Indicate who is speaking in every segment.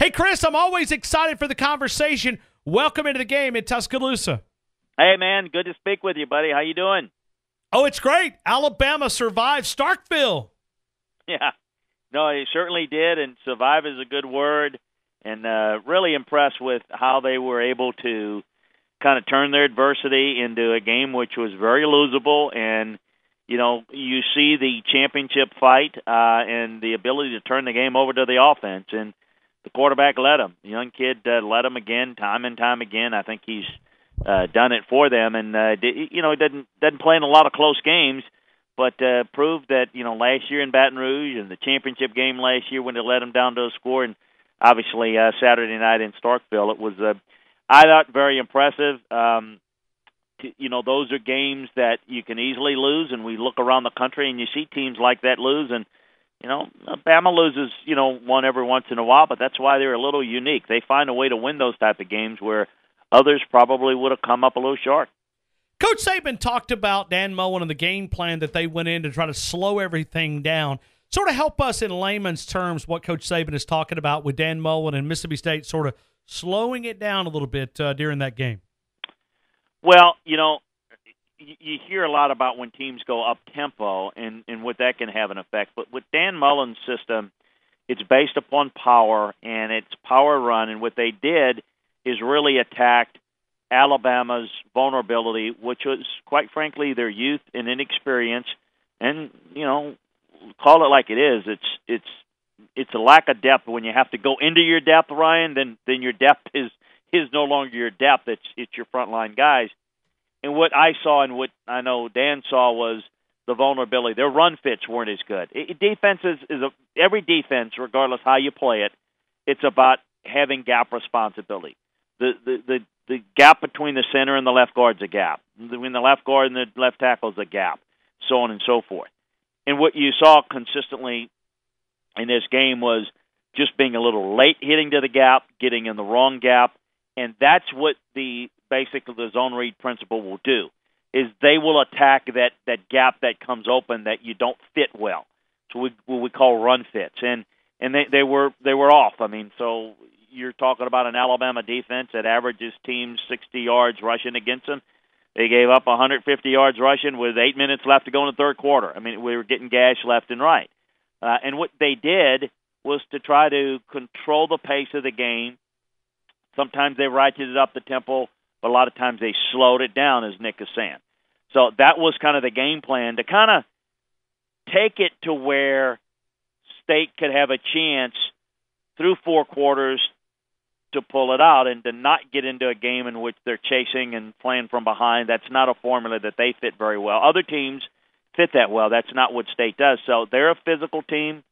Speaker 1: Hey, Chris, I'm always excited for the conversation. Welcome into the game in Tuscaloosa.
Speaker 2: Hey, man, good to speak with you, buddy. How you doing?
Speaker 1: Oh, it's great. Alabama survived Starkville.
Speaker 2: Yeah, no, he certainly did, and survive is a good word, and really impressed with how they were able to kind of turn their adversity into a game which was very losable, and, you know, you see the championship fight and the ability to turn the game over to the offense, and the quarterback led him. The young kid led him again, time and time again. I think he's done it for them, and he doesn't play in a lot of close games, but proved that last year in Baton Rouge and the championship game last year when they led him down to a score, and obviously Saturday night in Starkville, it was I thought very impressive. Those are games that you can easily lose, and we look around the country and you see teams like that lose, and Bama loses, one every once in a while, but that's why they're a little unique. They find a way to win those type of games where others probably would have come up a little short.
Speaker 1: Coach Saban talked about Dan Mullen and the game plan that they went in to try to slow everything down. Sort of help us in layman's terms what Coach Saban is talking about with Dan Mullen and Mississippi State sort of slowing it down a little bit during that game.
Speaker 2: Well, you hear a lot about when teams go up-tempo and what that can have an effect. But with Dan Mullen's system, it's based upon power, and it's power run. And what they did is really attacked Alabama's vulnerability, which was, quite frankly, their youth and inexperience. And, call it like it is. It's a lack of depth. When you have to go into your depth, Ryan, then your depth is no longer your depth. It's your frontline guys. And what I saw and what I know Dan saw was the vulnerability. Their run fits weren't as good. Every defense, regardless how you play it, it's about having gap responsibility. The gap between the center and the left guard's a gap. Between the left guard and the left tackle's a gap, so on and so forth. And what you saw consistently in this game was just being a little late hitting to the gap, getting in the wrong gap, and that's what basically the zone read principle will do, is they will attack that gap that comes open that you don't fit well. So what we call run fits. And they were off. I mean, so you're talking about an Alabama defense that averages teams 60 yards rushing against them. They gave up 150 yards rushing with 8 minutes left to go in the third quarter. I mean, we were getting gashed left and right. And what they did was to try to control the pace of the game. Sometimes they ratcheted up the tempo, but a lot of times they slowed it down, as Nick is saying. So that was kind of the game plan, to kind of take it to where State could have a chance through 4 quarters to pull it out and to not get into a game in which they're chasing and playing from behind. That's not a formula that they fit very well. Other teams fit that well. That's not what State does. So they're a physical team,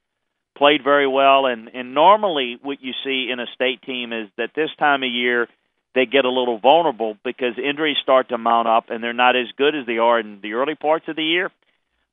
Speaker 2: played very well, and normally what you see in a State team is that this time of year they get a little vulnerable because injuries start to mount up and they're not as good as they are in the early parts of the year.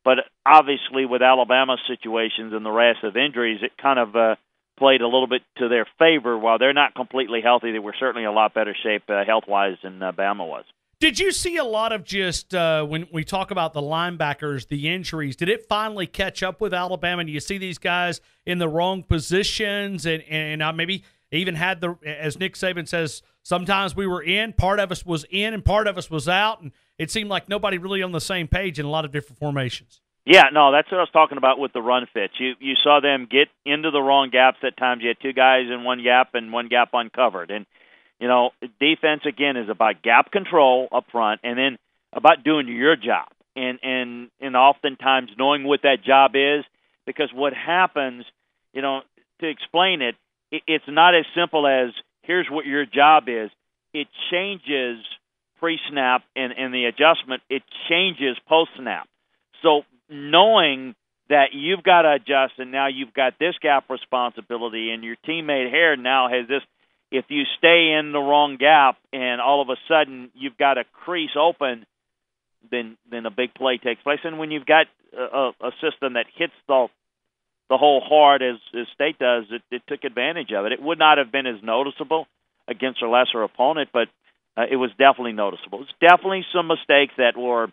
Speaker 2: But obviously with Alabama's situations and the rash of injuries, it kind of played a little bit to their favor. While they're not completely healthy, they were certainly in a lot better shape health-wise than Bama was.
Speaker 1: Did you see a lot of just when we talk about the linebackers, the injuries, did it finally catch up with Alabama? And you see these guys in the wrong positions and maybe even had as Nick Saban says, sometimes we were in, part of us was in, and part of us was out, and it seemed like nobody really on the same page in a lot of different formations.
Speaker 2: Yeah, no, that's what I was talking about with the run fits. You saw them get into the wrong gaps at times. You had 2 guys in one gap and one gap uncovered. And, defense, again, is about gap control up front and then about doing your job. And oftentimes knowing what that job is, because what happens, to explain it, it's not as simple as here's what your job is. It changes pre-snap and the adjustment. It changes post-snap. So knowing that you've got to adjust and now you've got this gap responsibility and your teammate here now has this, if you stay in the wrong gap and all of a sudden you've got a crease open, then a big play takes place. And when you've got a system that hits the hole hard as State does, it took advantage of it. It would not have been as noticeable against a lesser opponent, but it was definitely noticeable. It's definitely some mistakes that were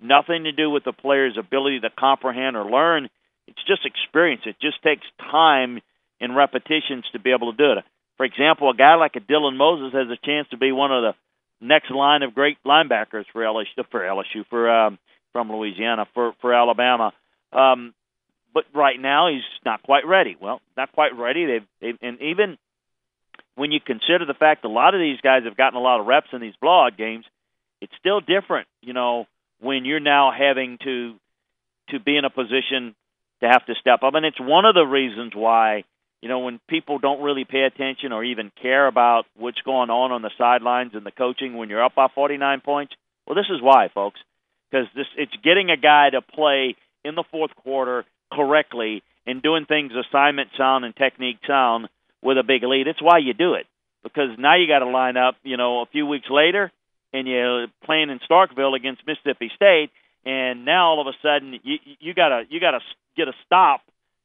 Speaker 2: nothing to do with the player's ability to comprehend or learn. It's just experience. It just takes time and repetitions to be able to do it. For example, a guy like a Dylan Moses has a chance to be one of the next line of great linebackers for from Louisiana, for Alabama. But right now he's not quite ready. Well, not quite ready. And even when you consider the fact a lot of these guys have gotten a lot of reps in these blowout games, it's still different, when you're now having to be in a position to have to step up. And it's one of the reasons why, when people don't really pay attention or even care about what's going on the sidelines and the coaching when you're up by 49 points, well, this is why, folks, because it's getting a guy to play in the fourth quarter correctly and doing things assignment sound and technique sound with a big lead. It's why you do it, because now you got to line up, a few weeks later, and you're playing in Starkville against Mississippi State, and now all of a sudden you gotta get a stop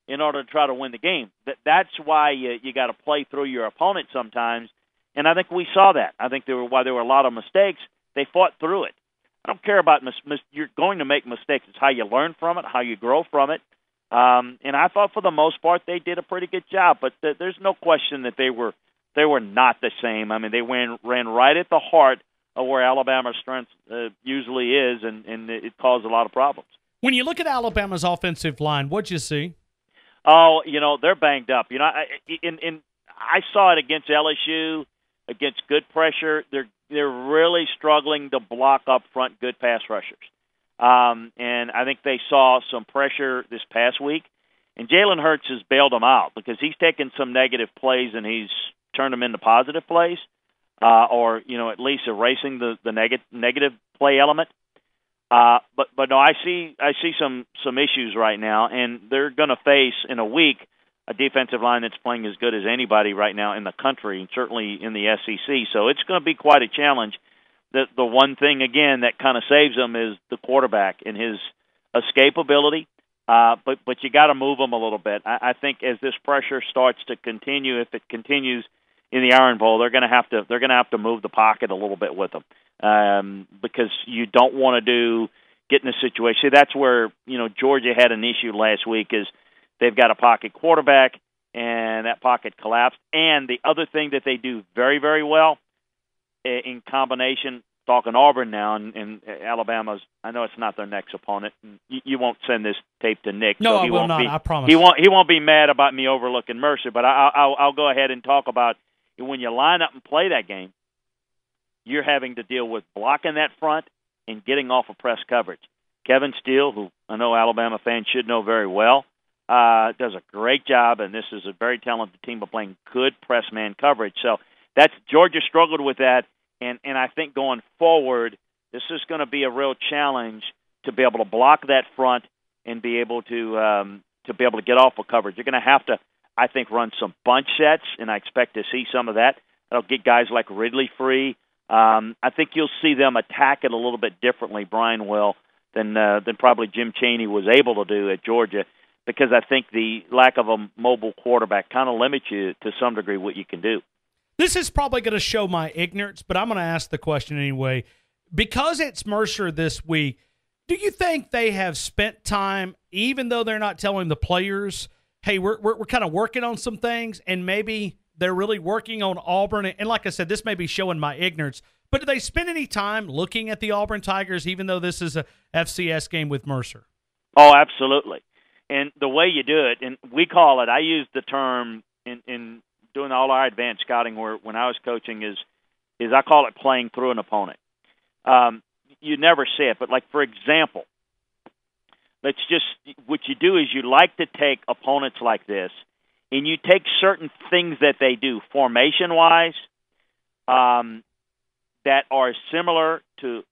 Speaker 2: in order to try to win the game. That's why you got to play through your opponent sometimes, and I think we saw that. I think while there were a lot of mistakes, they fought through it. I don't care about you're going to make mistakes. It's how you learn from it, how you grow from it. And I thought for the most part they did a pretty good job, but there's no question that they were not the same. I mean, they ran right at the heart of where Alabama's strength usually is, and it caused a lot of problems.
Speaker 1: When you look at Alabama's offensive line, what'd you see?
Speaker 2: Oh, they're banged up. I saw it against LSU, against good pressure. They're really struggling to block up front good pass rushers. And I think they saw some pressure this past week. And Jalen Hurts has bailed them out because he's taken some negative plays and he's turned them into positive plays, or at least erasing the negative play element. But no, I see some issues right now, and they're going to face in a week a defensive line that's playing as good as anybody right now in the country, and certainly in the SEC. So it's going to be quite a challenge. The one thing, again, that kind of saves them is the quarterback and his escapability. But you got to move him a little bit. I think as this pressure starts to continue, if it continues in the Iron Bowl, they're going to have to move the pocket a little bit with them, because you don't want to get in a situation. That's where Georgia had an issue last week. Is they've got a pocket quarterback and that pocket collapsed. And the other thing that they do very, very well in combination, talking Auburn now, and Alabama's, I know it's not their next opponent. You won't send this tape to Nick.
Speaker 1: No,
Speaker 2: so
Speaker 1: I will not. I promise.
Speaker 2: He won't be mad about me overlooking Mercer, but I'll go ahead and talk about when you line up and play that game, you're having to deal with blocking that front and getting off of press coverage. Kevin Steele, who I know Alabama fans should know very well, does a great job, and this is a very talented team of playing good press man coverage. So Georgia struggled with that, and I think going forward, this is going to be a real challenge to be able to block that front and be able to get off of coverage. You're going to have to, I think, run some bunch sets, and I expect to see some of that. That'll get guys like Ridley free. I think you'll see them attack it a little bit differently, Brian will, than probably Jim Chaney was able to do at Georgia, because I think the lack of a mobile quarterback kind of limits you to some degree what you can do.
Speaker 1: This is probably going to show my ignorance, but I'm going to ask the question anyway. Because it's Mercer this week, do you think they have spent time, even though they're not telling the players, hey, we're kind of working on some things, and maybe they're really working on Auburn? And like I said, this may be showing my ignorance, but do they spend any time looking at the Auburn Tigers, even though this is a FCS game with Mercer?
Speaker 2: Oh, absolutely. And the way you do it, and we call it, I use the term in doing all our advanced scouting when I was coaching, is I call it playing through an opponent. You never say it, but like, for example, what you do is you like to take opponents like this, and you take certain things that they do formation-wise that are similar to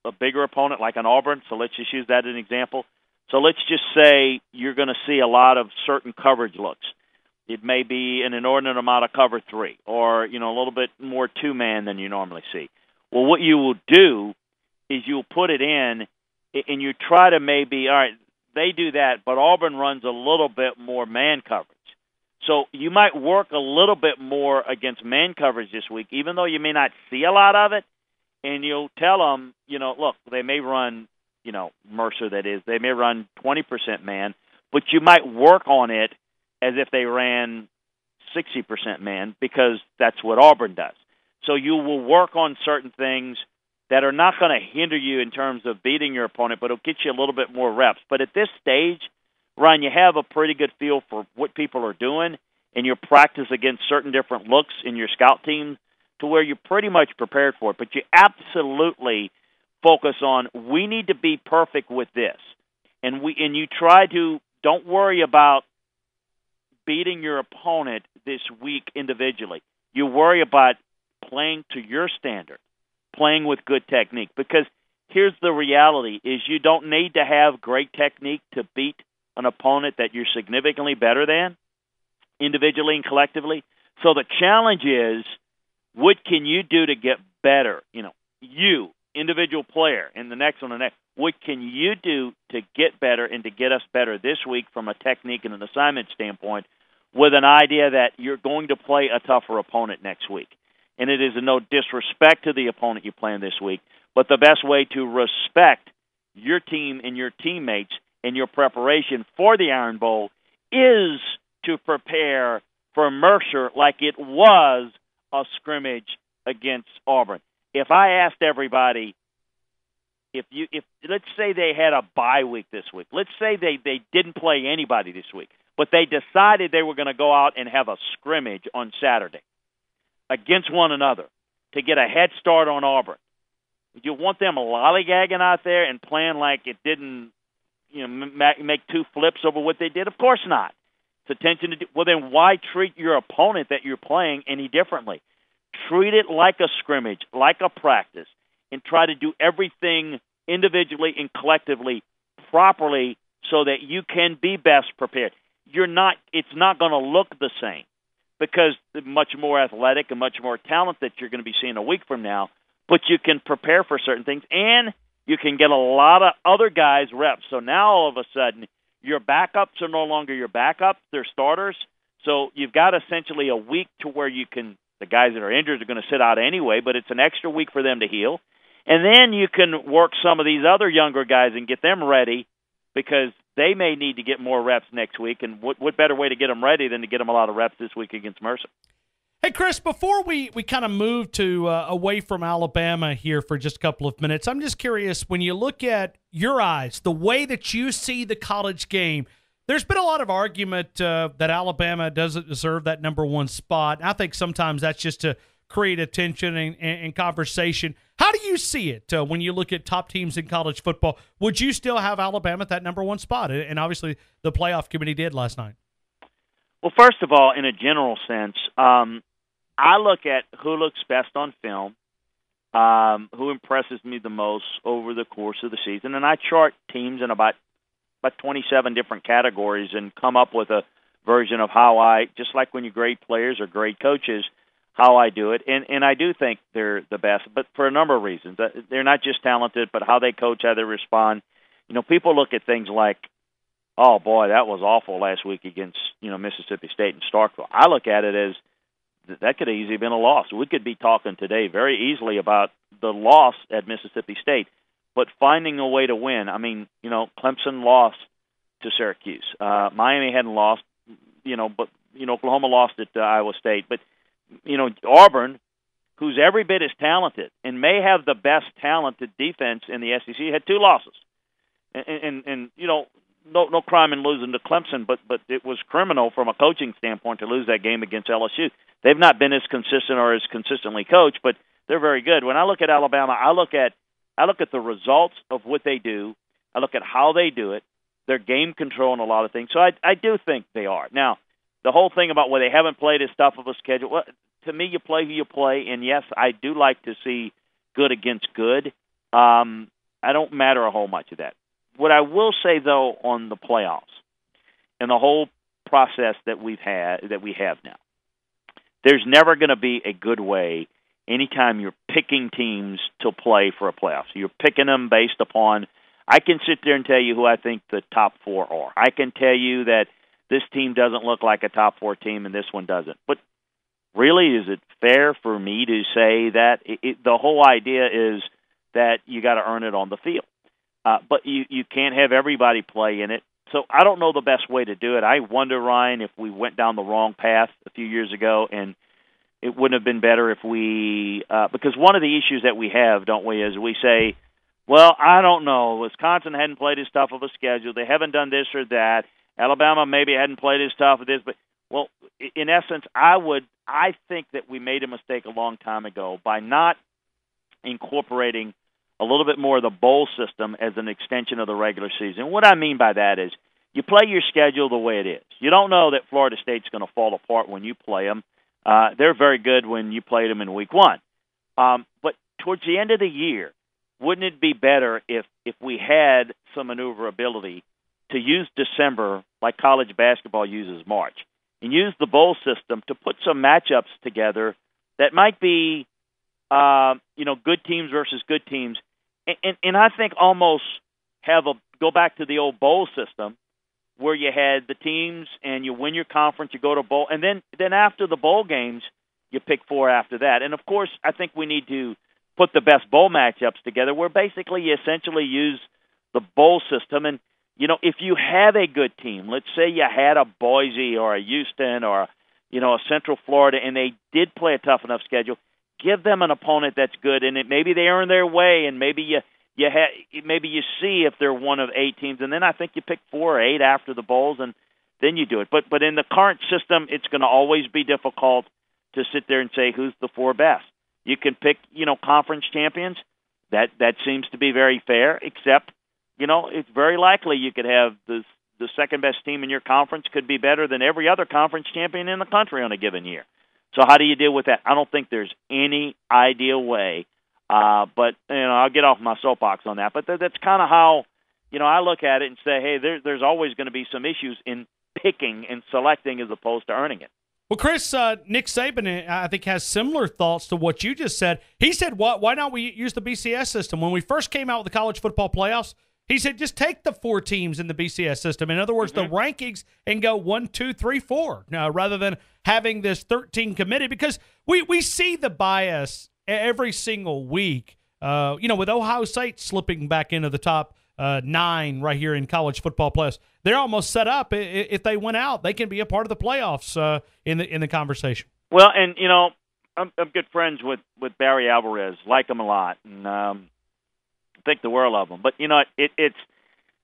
Speaker 2: a bigger opponent like an Auburn. So let's just use that as an example. So let's just say you're going to see a lot of certain coverage looks. It may be an inordinate amount of cover three, or a little bit more two-man than you normally see. Well, what you will do is you'll put it in, and you try to maybe, all right, they do that, but Auburn runs a little bit more man coverage. So you might work a little bit more against man coverage this week, even though you may not see a lot of it, and you'll tell them, look, they may run, Mercer, that is, they may run 20% man, but you might work on it as if they ran 60% man because that's what Auburn does. So you will work on certain things that are not going to hinder you in terms of beating your opponent, but it'll get you a little bit more reps. But at this stage, Ryan, you have a pretty good feel for what people are doing, and you practice against certain different looks in your scout team to where you're pretty much prepared for it. But you absolutely focus on, we need to be perfect with this. And you try to, don't worry about beating your opponent this week individually. You worry about playing to your standard, playing with good technique. Because here's the reality, is you don't need to have great technique to beat an opponent that you're significantly better than, individually and collectively. So the challenge is, what can you do to get better? You, individual player, and the next one, what can you do to get better and to get us better this week from a technique and an assignment standpoint, with an idea that you're going to play a tougher opponent next week? And it is no disrespect to the opponent you're playing this week, but the best way to respect your team and your teammates and your preparation for the Iron Bowl is to prepare for Mercer like it was a scrimmage against Auburn. If I asked everybody, if let's say they had a bye week this week, let's say they didn't play anybody this week, but they decided they were going to go out and have a scrimmage on Saturday against one another to get a head start on Auburn, would you want them lollygagging out there and playing like it didn't, make two flips over what they did? Of course not. It's attention to well, then why treat your opponent that you're playing any differently? Treat it like a scrimmage, like a practice, and try to do everything individually and collectively properly so that you can be best prepared. It's not going to look the same because they're much more athletic and much more talent that you're going to be seeing a week from now, but you can prepare for certain things, and you can get a lot of other guys reps. So now all of a sudden, your backups are no longer your backups, they're starters. So you've got essentially a week to where you can, the guys that are injured are going to sit out anyway, but it's an extra week for them to heal. And then you can work some of these other younger guys and get them ready because they may need to get more reps next week. And what better way to get them ready than to get them a lot of reps this week against Mercer?
Speaker 1: Hey, Chris, before we kind of move to away from Alabama here for just a couple of minutes, I'm just curious, when you look at your eyes, the way that you see the college game, there's been a lot of argument that Alabama doesn't deserve that number one spot. I think sometimes that's just to create attention and conversation. How do you see it when you look at top teams in college football? Would you still have Alabama at that number one spot? And obviously the playoff committee did last night.
Speaker 2: Well, first of all, in a general sense, I look at who looks best on film, who impresses me the most over the course of the season, and I chart teams in about 27 different categories and come up with a version of how I, just like when you grade players or grade coaches, how I do it. And I do think they're the best, but for a number of reasons. They're not just talented, but how they coach, how they respond. People look at things like, oh, boy, that was awful last week against, Mississippi State and Starkville. I look at it as that could have easily been a loss. We could be talking today very easily about the loss at Mississippi State, but finding a way to win. I mean, Clemson lost to Syracuse. Miami hadn't lost, but Oklahoma lost at Iowa State. But, Auburn, who's every bit as talented and may have the best talented defense in the SEC, had two losses. And no crime in losing to Clemson, but it was criminal from a coaching standpoint to lose that game against LSU. They've not been as consistent or as consistently coached, but they're very good. When I look at Alabama, I look at the results of what they do. I look at how they do it, their game control, and a lot of things. So I do think they are. Now, the whole thing about where they haven't played as tough of a schedule, well, to me, you play who you play, and yes, I do like to see good against good. I don't matter a whole much of that. What I will say, though, on the playoffs and the whole process that we have now, there's never going to be a good way anytime you're picking teams to play for a playoff. So you're picking them based upon, I can sit there and tell you who I think the top four are. I can tell you that this team doesn't look like a top four team and this one doesn't. But really, is it fair for me to say that? The whole idea is that you got to earn it on the field. But you can't have everybody play in it. So I don't know the best way to do it. I wonder, Ryan, if we went down the wrong path a few years ago, and it wouldn't have been better if we because one of the issues that we have, don't we, is we say, well, I don't know. Wisconsin hadn't played as tough of a schedule. They haven't done this or that. Alabama maybe hadn't played as tough as this. But, well, in essence, I think that we made a mistake a long time ago by not incorporating a little bit more of the bowl system as an extension of the regular season. What I mean by that is you play your schedule the way it is. You don't know that Florida State's going to fall apart when you play them. They're very good when you played them in week one. But towards the end of the year, wouldn't it be better if we had some maneuverability to use December like college basketball uses March, and use the bowl system to put some matchups together that might be, good teams versus good teams, and I think almost go back to the old bowl system where you had the teams and you win your conference, you go to bowl, and then after the bowl games, you pick four after that. And of course, I think we need to put the best bowl matchups together where basically you essentially use the bowl system. And, if you have a good team, let's say you had a Boise or a Houston or, a Central Florida, and they did play a tough enough schedule, give them an opponent that's good, and maybe they earn their way, and maybe maybe you see if they're one of 8 teams, and then I think you pick 4 or 8 after the bowls, and then you do it. But in the current system, it's going to always be difficult to sit there and say who's the 4 best. You can pick, conference champions. That seems to be very fair, except, it's very likely you could have the second best team in your conference could be better than every other conference champion in the country on a given year. So how do you deal with that? I don't think there's any ideal way. But I'll get off my soapbox on that. But that's kind of how, I look at it and say, hey, there's always going to be some issues in picking and selecting as opposed to earning it.
Speaker 1: Well, Chris, Nick Saban, I think, has similar thoughts to what you just said. He said, why not we use the BCS system? When we first came out with the college football playoffs, he said, just take the 4 teams in the BCS system. In other words, the rankings, and go 1, 2, 3, 4, rather than having this 13 committee, because we see the bias every single week, with Ohio State slipping back into the top 9 right here in college football playoffs. They're almost set up. If they win out, they can be a part of the playoffs in the conversation.
Speaker 2: Well, and, I'm good friends with Barry Alvarez, like him a lot, and think the world of him. But, it's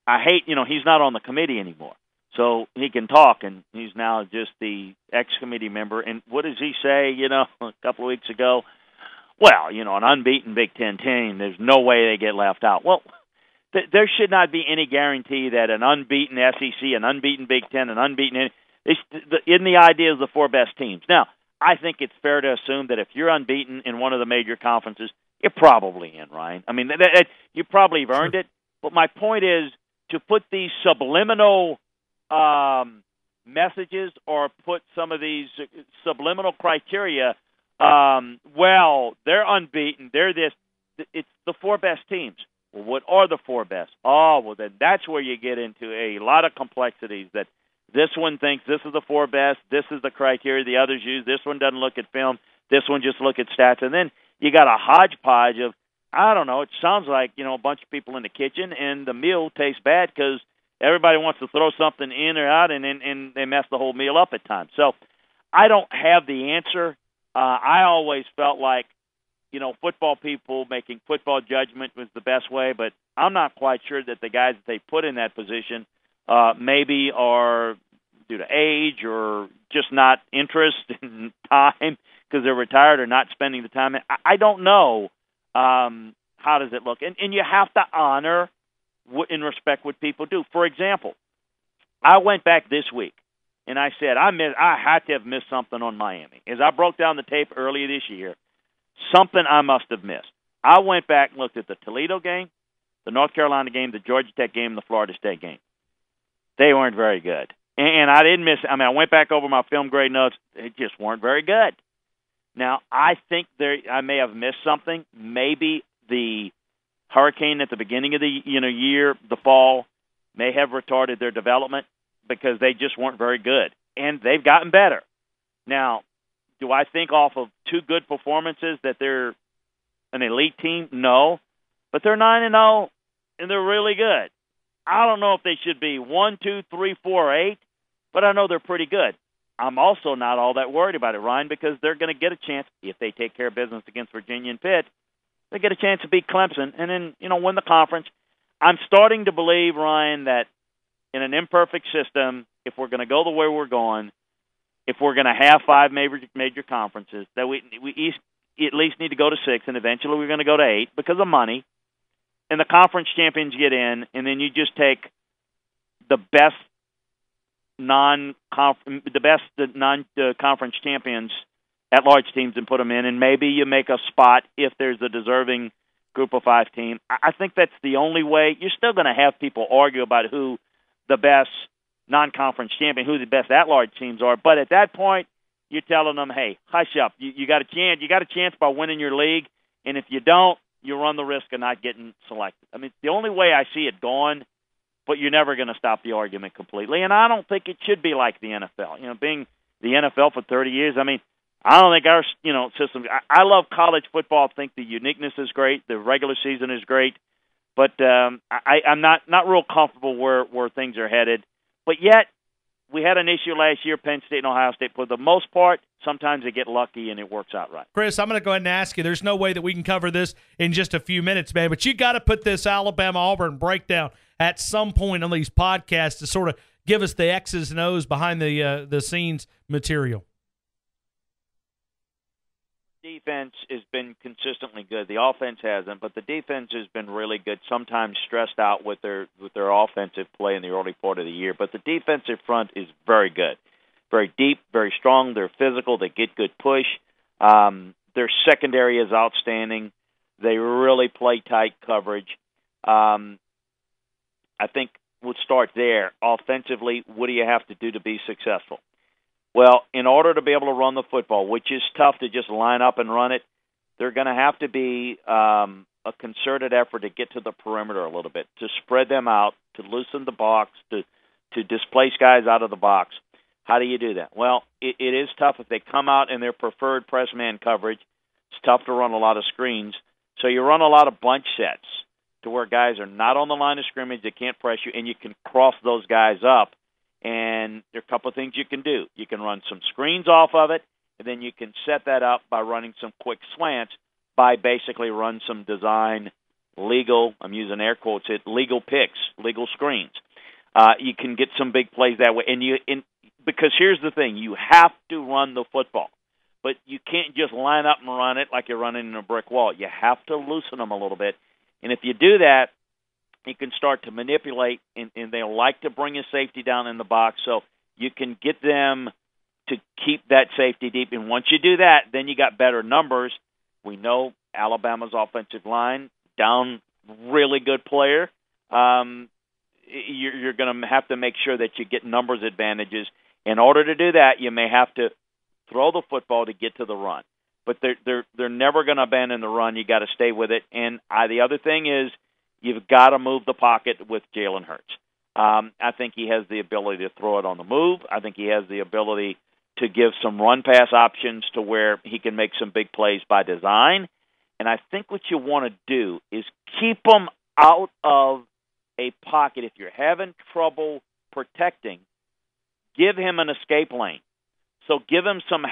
Speaker 2: I hate, he's not on the committee anymore. So he can talk, and he's now just the ex-committee member. And what does he say, a couple of weeks ago? Well, an unbeaten Big Ten team, there's no way they get left out. Well, there should not be any guarantee that an unbeaten SEC, an unbeaten Big Ten, an unbeaten – in the idea of the 4 best teams. Now, I think it's fair to assume that if you're unbeaten in one of the major conferences, you're probably in, Ryan. I mean, you probably have earned it. But my point is to put these subliminal messages or put some of these subliminal criteria – well, they're unbeaten. They're this. It's the 4 best teams. Well, what are the 4 best? Oh, well, then that's where you get into a lot of complexities that this one thinks this is the 4 best. This is the criteria the others use. This one doesn't look at film. This one just look at stats. And then you got a hodgepodge of, I don't know, it sounds like, a bunch of people in the kitchen, and the meal tastes bad because everybody wants to throw something in or out, and they mess the whole meal up at times. So I don't have the answer. I always felt like, football people making football judgment was the best way, but I'm not quite sure that the guys that they put in that position maybe are due to age or just not interest in time because they're retired or not spending the time. I don't know how does it look. And you have to honor in respect what people do. For example, I went back this week. And I said, I had to have missed something on Miami. As I broke down the tape earlier this year, something I must have missed. I went back and looked at the Toledo game, the North Carolina game, the Georgia Tech game, the Florida State game. They weren't very good. And I didn't miss – I went back over my film grade notes. They just weren't very good. Now, I think I may have missed something. Maybe the hurricane at the beginning of the year, the fall, may have retarded their development, because they just weren't very good. And they've gotten better. Now, do I think off of 2 good performances that they're an elite team? No. But they're 9-0, and they're really good. I don't know if they should be 1, 2, 3, 4, or 8, but I know they're pretty good. I'm also not all that worried about it, Ryan, because they're going to get a chance, if they take care of business against Virginia and Pitt, they get a chance to beat Clemson and then, win the conference. I'm starting to believe, Ryan, that in an imperfect system, if we're going to go the way we're going, if we're going to have 5 major conferences, that we at least need to go to 6, and eventually we're going to go to 8 because of money. And the conference champions get in, and then you just take the best non-conference champions at large teams and put them in, and maybe you make a spot if there's a deserving group of 5 team. I think that's the only way. You're still going to have people argue about who the best non-conference champion, who the best at-large teams are, but at that point, you're telling them, hey, hush up. You got a chance. You got a chance by winning your league, and if you don't, you run the risk of not getting selected. I mean, the only way I see it going, but you're never going to stop the argument completely. And I don't think it should be like the NFL. Being the NFL for 30 years, I mean, I don't think our system. I love college football. I think the uniqueness is great. The regular season is great, but I'm not real comfortable where things are headed. But yet, we had an issue last year, Penn State and Ohio State. For the most part, sometimes they get lucky and it works out right.
Speaker 1: Chris, I'm going to go ahead and ask you. There's no way that we can cover this in just a few minutes, man, but you got to put this Alabama-Auburn breakdown at some point on these podcasts to sort of give us the X's and O's behind the scenes material.
Speaker 2: Defense has been consistently good. The offense hasn't, but the defense has been really good, sometimes stressed out with their offensive play in the early part of the year. But the defensive front is very good, very deep, very strong. They're physical. They get good push. Their secondary is outstanding. They really play tight coverage. I think we'll start there. Offensively, what do you have to do to be successful? Well, in order to be able to run the football, which is tough to just line up and run it, they're going to have to be a concerted effort to get to the perimeter a little bit, to spread them out, to loosen the box, to displace guys out of the box. How do you do that? Well, it is tough if they come out in their preferred press man coverage. It's tough to run a lot of screens. So you run a lot of bunch sets to where guys are not on the line of scrimmage, they can't press you, and you can cross those guys up. And there are a couple of things you can do. You can run some screens off of it, and then you can set that up by running some quick slants by basically run some design legal, I'm using air quotes, legal picks, legal screens. You can get some big plays that way. Because here's the thing, you have to run the football. But you can't just line up and run it like you're running in a brick wall. You have to loosen them a little bit. And if you do that, you can start to manipulate, and they like to bring a safety down in the box, so you can get them to keep that safety deep. And once you do that, then you got better numbers. We know Alabama's offensive line, down really good player. You're going to have to make sure that you get numbers advantages. In order to do that, you may have to throw the football to get to the run. But they're never going to abandon the run. You got to stay with it. And the other thing is, you've got to move the pocket with Jalen Hurts. I think he has the ability to throw it on the move. I think he has the ability to give some run-pass options to where he can make some big plays by design. And I think what you want to do is keep him out of a pocket. If you're having trouble protecting, give him an escape lane. So give him some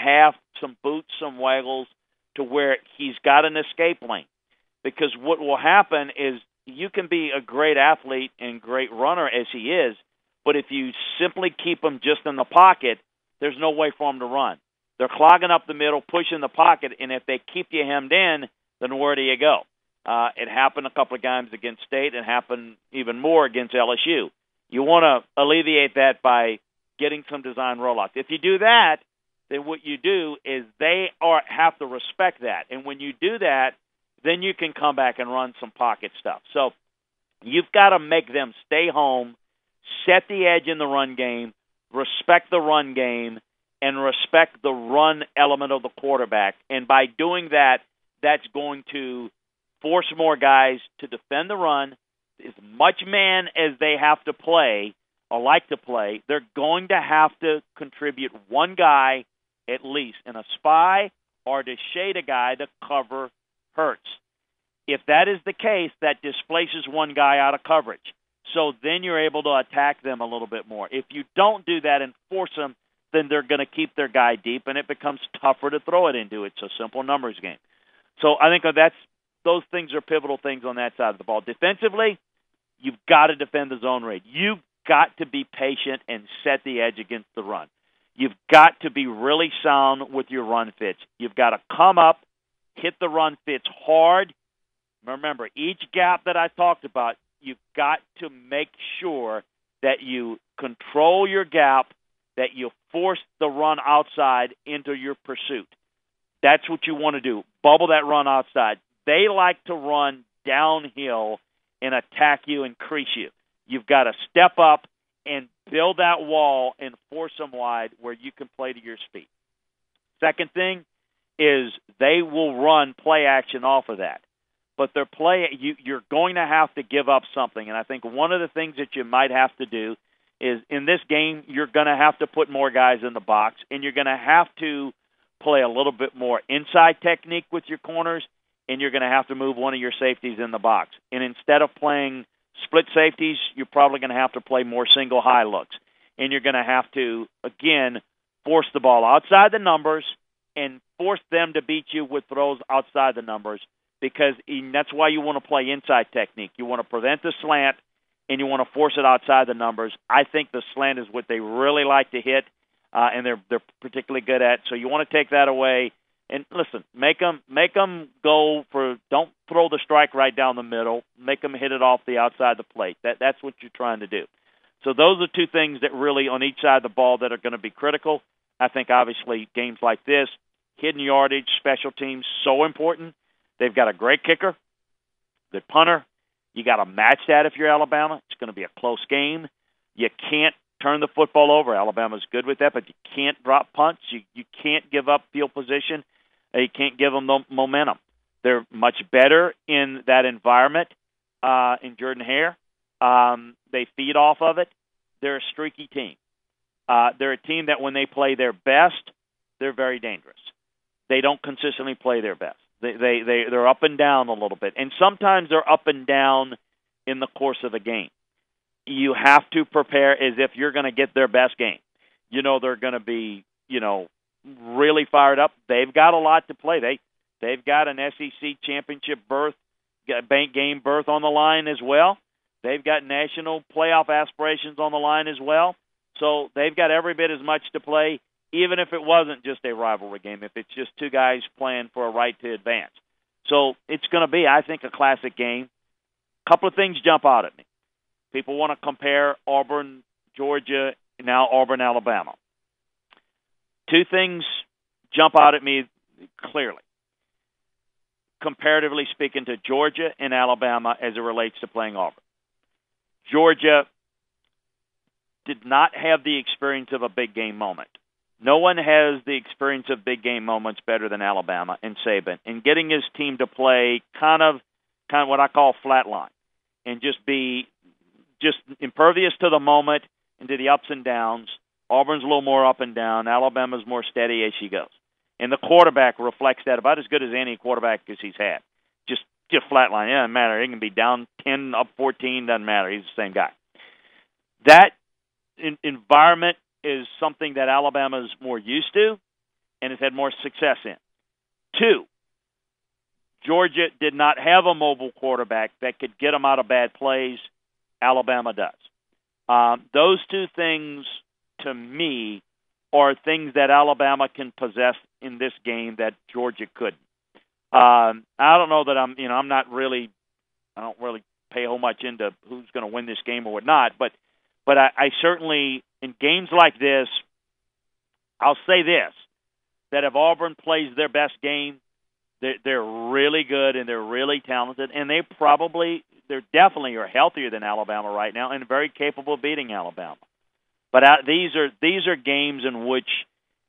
Speaker 2: boots, some waggles to where he's got an escape lane. Because what will happen is, you can be a great athlete and great runner as he is, but if you simply keep him just in the pocket, there's no way for him to run. They're clogging up the middle, pushing the pocket, and if they keep you hemmed in, then where do you go? It happened a couple of times against State. It happened even more against LSU. You want to alleviate that by getting some design rollouts. If you do that, then what you do is they have to respect that. And when you do that, then you can come back and run some pocket stuff. So you've got to make them stay home, set the edge in the run game, respect the run game, and respect the run element of the quarterback. And by doing that, that's going to force more guys to defend the run. As much man as they have to play or like to play, they're going to have to contribute one guy at least, in a spy or to shade a guy to cover Hurts. If that is the case, that displaces one guy out of coverage. So then you're able to attack them a little bit more. If you don't do that and force them, then they're going to keep their guy deep, and it becomes tougher to throw it into. It's a simple numbers game. So I think those things are pivotal things on that side of the ball. Defensively, you've got to defend the zone read. You've got to be patient and set the edge against the run. You've got to be really sound with your run fits. You've got to come up, hit the run fits hard. Remember, each gap that I talked about, you've got to make sure that you control your gap, that you force the run outside into your pursuit. That's what you want to do. Bubble that run outside. They like to run downhill and attack you and crease you. You've got to step up and build that wall and force them wide where you can play to your speed. Second thing is they will run play action off of that. But their you're going to have to give up something. And I think one of the things that you might have to do is in this game, you're going to have to put more guys in the box, and you're going to have to play a little bit more inside technique with your corners, and you're going to have to move one of your safeties in the box. And instead of playing split safeties, you're probably going to have to play more single high looks. And you're going to have to, again, force the ball outside the numbers and force them to beat you with throws outside the numbers, because that's why you want to play inside technique. You want to prevent the slant, and you want to force it outside the numbers. I think the slant is what they really like to hit, and they're particularly good at. So you want to take that away. And listen, make them go for, don't throw the strike right down the middle. Make them hit it off the outside the plate. That's what you're trying to do. So those are two things that really on each side of the ball that are going to be critical. I think obviously games like this, hidden yardage, special teams, so important. They've got a great kicker, good punter. You got to match that if you're Alabama. It's going to be a close game. You can't turn the football over. Alabama's good with that, but you can't drop punts. You can't give up field position. You can't give them the momentum. They're much better in that environment in Jordan Hare. They feed off of it. They're a streaky team. They're a team that when they play their best, they're very dangerous. They don't consistently play their best. They're up and down a little bit. And sometimes they're up and down in the course of a game. You have to prepare as if you're going to get their best game. You know they're going to be, really fired up. They've got a lot to play. They've got an SEC championship berth, bank game berth on the line as well. They've got national playoff aspirations on the line as well. So they've got every bit as much to play, even if it wasn't just a rivalry game, if it's just two guys playing for a right to advance. So it's going to be, I think, a classic game. A couple of things jump out at me. People want to compare Auburn, Georgia, and now Auburn, Alabama. Two things jump out at me clearly, comparatively speaking to Georgia and Alabama as it relates to playing Auburn. Georgia did not have the experience of a big game moment. No one has the experience of big game moments better than Alabama and Saban, and getting his team to play kind of what I call flatline and just be impervious to the moment and to the ups and downs. Auburn's a little more up and down. Alabama's more steady as she goes. And the quarterback reflects that about as good as any quarterback as he's had. Just flatline. It doesn't matter. He can be down 10, up 14, doesn't matter. He's the same guy. That environment is something that Alabama's more used to and has had more success in. Two, Georgia did not have a mobile quarterback that could get them out of bad plays. Alabama does. Those two things, to me, are things that Alabama can possess in this game that Georgia couldn't. I don't know that I don't really pay so much into who's going to win this game or whatnot, but I certainly, in games like this, I'll say this, that if Auburn plays their best game, they're really good and they're really talented, and they're definitely are healthier than Alabama right now and very capable of beating Alabama. But these are games in which,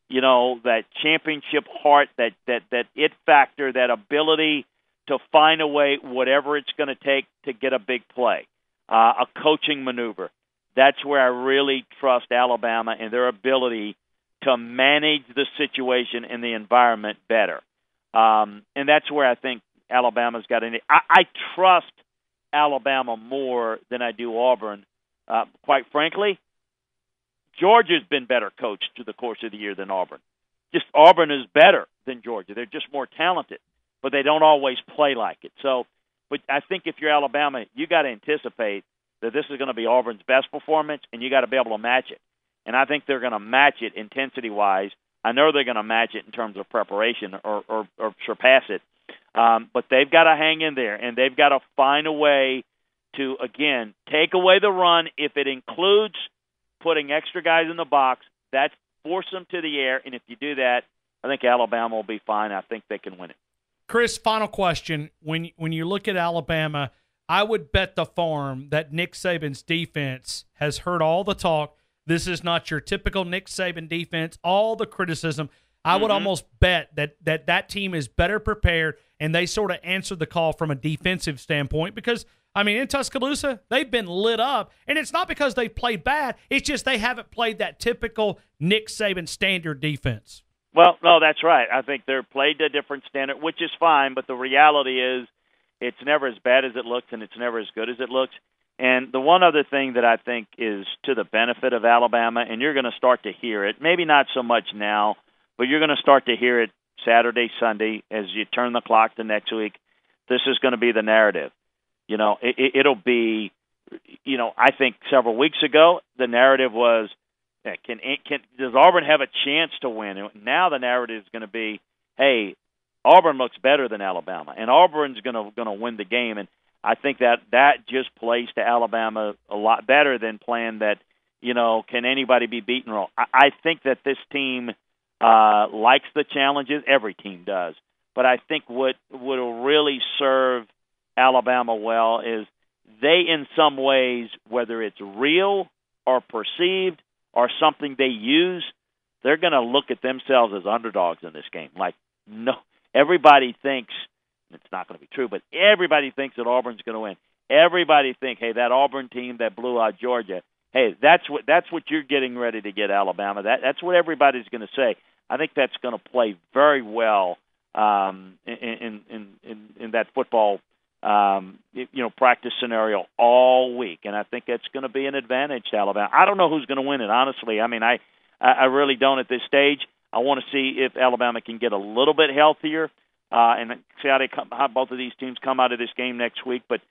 Speaker 2: that championship heart, that it factor, that ability to find a way, whatever it's going to take to get a big play, a coaching maneuver. That's where I really trust Alabama and their ability to manage the situation and the environment better. And that's where I think Alabama's got in it. I trust Alabama more than I do Auburn. Quite frankly, Georgia's been better coached through the course of the year than Auburn. Just Auburn is better than Georgia. They're just more talented, but they don't always play like it. So, but I think if you're Alabama, you got to anticipate that this is going to be Auburn's best performance, and you got to be able to match it. And I think they're going to match it intensity-wise. I know they're going to match it in terms of preparation or surpass it. But they've got to hang in there, and they've got to find a way to, again, take away the run. If it includes putting extra guys in the box, that's force them to the air. And if you do that, I think Alabama will be fine. I think they can win it.
Speaker 1: Chris, final question. When you look at Alabama, I would bet the farm that Nick Saban's defense has heard all the talk. This is not your typical Nick Saban defense, all the criticism. I would almost bet that team is better prepared, and they sort of answered the call from a defensive standpoint because, I mean, in Tuscaloosa, they've been lit up, and it's not because they played bad. It's just they haven't played that typical Nick Saban standard defense.
Speaker 2: Well, no, that's right. I think they're played a different standard, which is fine, but the reality is it's never as bad as it looks, and it's never as good as it looks. And the one other thing that I think is to the benefit of Alabama, and you're going to start to hear it, maybe not so much now, but you're going to start to hear it Saturday, Sunday, as you turn the clock to next week. This is going to be the narrative. You know, it'll be, you know, I think several weeks ago, the narrative was, does Auburn have a chance to win? And now the narrative is going to be, hey, Auburn looks better than Alabama, and Auburn's going to win the game. And I think that just plays to Alabama a lot better than playing that, you know, can anybody be beaten? I think that this team likes the challenges. Every team does. But I think what will really serve Alabama well is they, in some ways, whether it's real or perceived or something they use, they're going to look at themselves as underdogs in this game. Like, no, everybody thinks, it's not going to be true, but everybody thinks that Auburn's going to win. Everybody thinks, hey, that Auburn team that blew out Georgia, hey, that's what you're getting ready to get Alabama. That's what everybody's going to say. I think that's going to play very well in that football practice scenario all week, and I think that's going to be an advantage to Alabama. I don't know who's going to win it, honestly. I mean, I really don't at this stage. I want to see if Alabama can get a little bit healthier and see how both of these teams come out of this game next week, but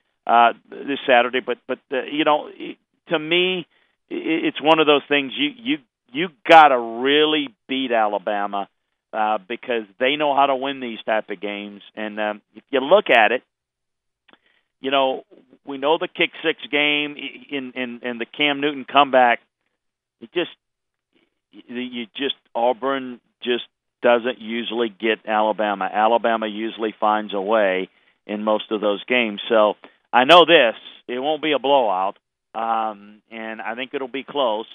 Speaker 2: this Saturday. But to me, it's one of those things you got to really beat Alabama because they know how to win these type of games. And if you look at it, you know, we know the kick six game in the Cam Newton comeback. Auburn just doesn't usually get Alabama. Alabama usually finds a way in most of those games. So I know this. It won't be a blowout, and I think it'll be close.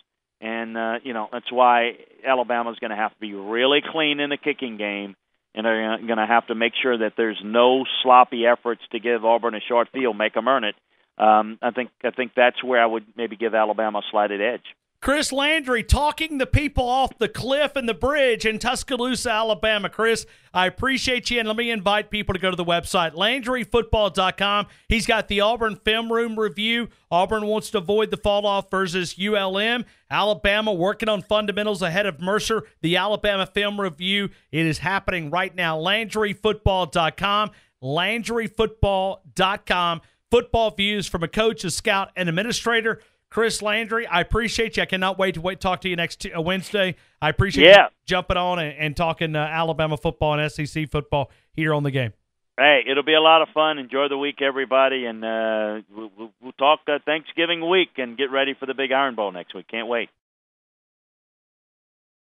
Speaker 2: And, that's why Alabama's going to have to be really clean in the kicking game, and they're going to have to make sure that there's no sloppy efforts to give Auburn a short field, make them earn it. I think that's where I would maybe give Alabama a slight edge.
Speaker 1: Chris Landry talking the people off the cliff and the bridge in Tuscaloosa, Alabama. Chris, I appreciate you, and let me invite people to go to the website, LandryFootball.com. He's got the Auburn Film Room review. Auburn wants to avoid the fall-off versus ULM. Alabama working on fundamentals ahead of Mercer. The Alabama Film Review, it is happening right now. LandryFootball.com, LandryFootball.com. Football views from a coach, a scout, and administrator. Chris Landry, I appreciate you. I cannot wait to talk to you next Wednesday. I appreciate you jumping on and talking Alabama football and SEC football here on the game.
Speaker 2: Hey, it'll be a lot of fun. Enjoy the week, everybody, and we'll talk Thanksgiving week and get ready for the Big Iron Bowl next week. Can't wait.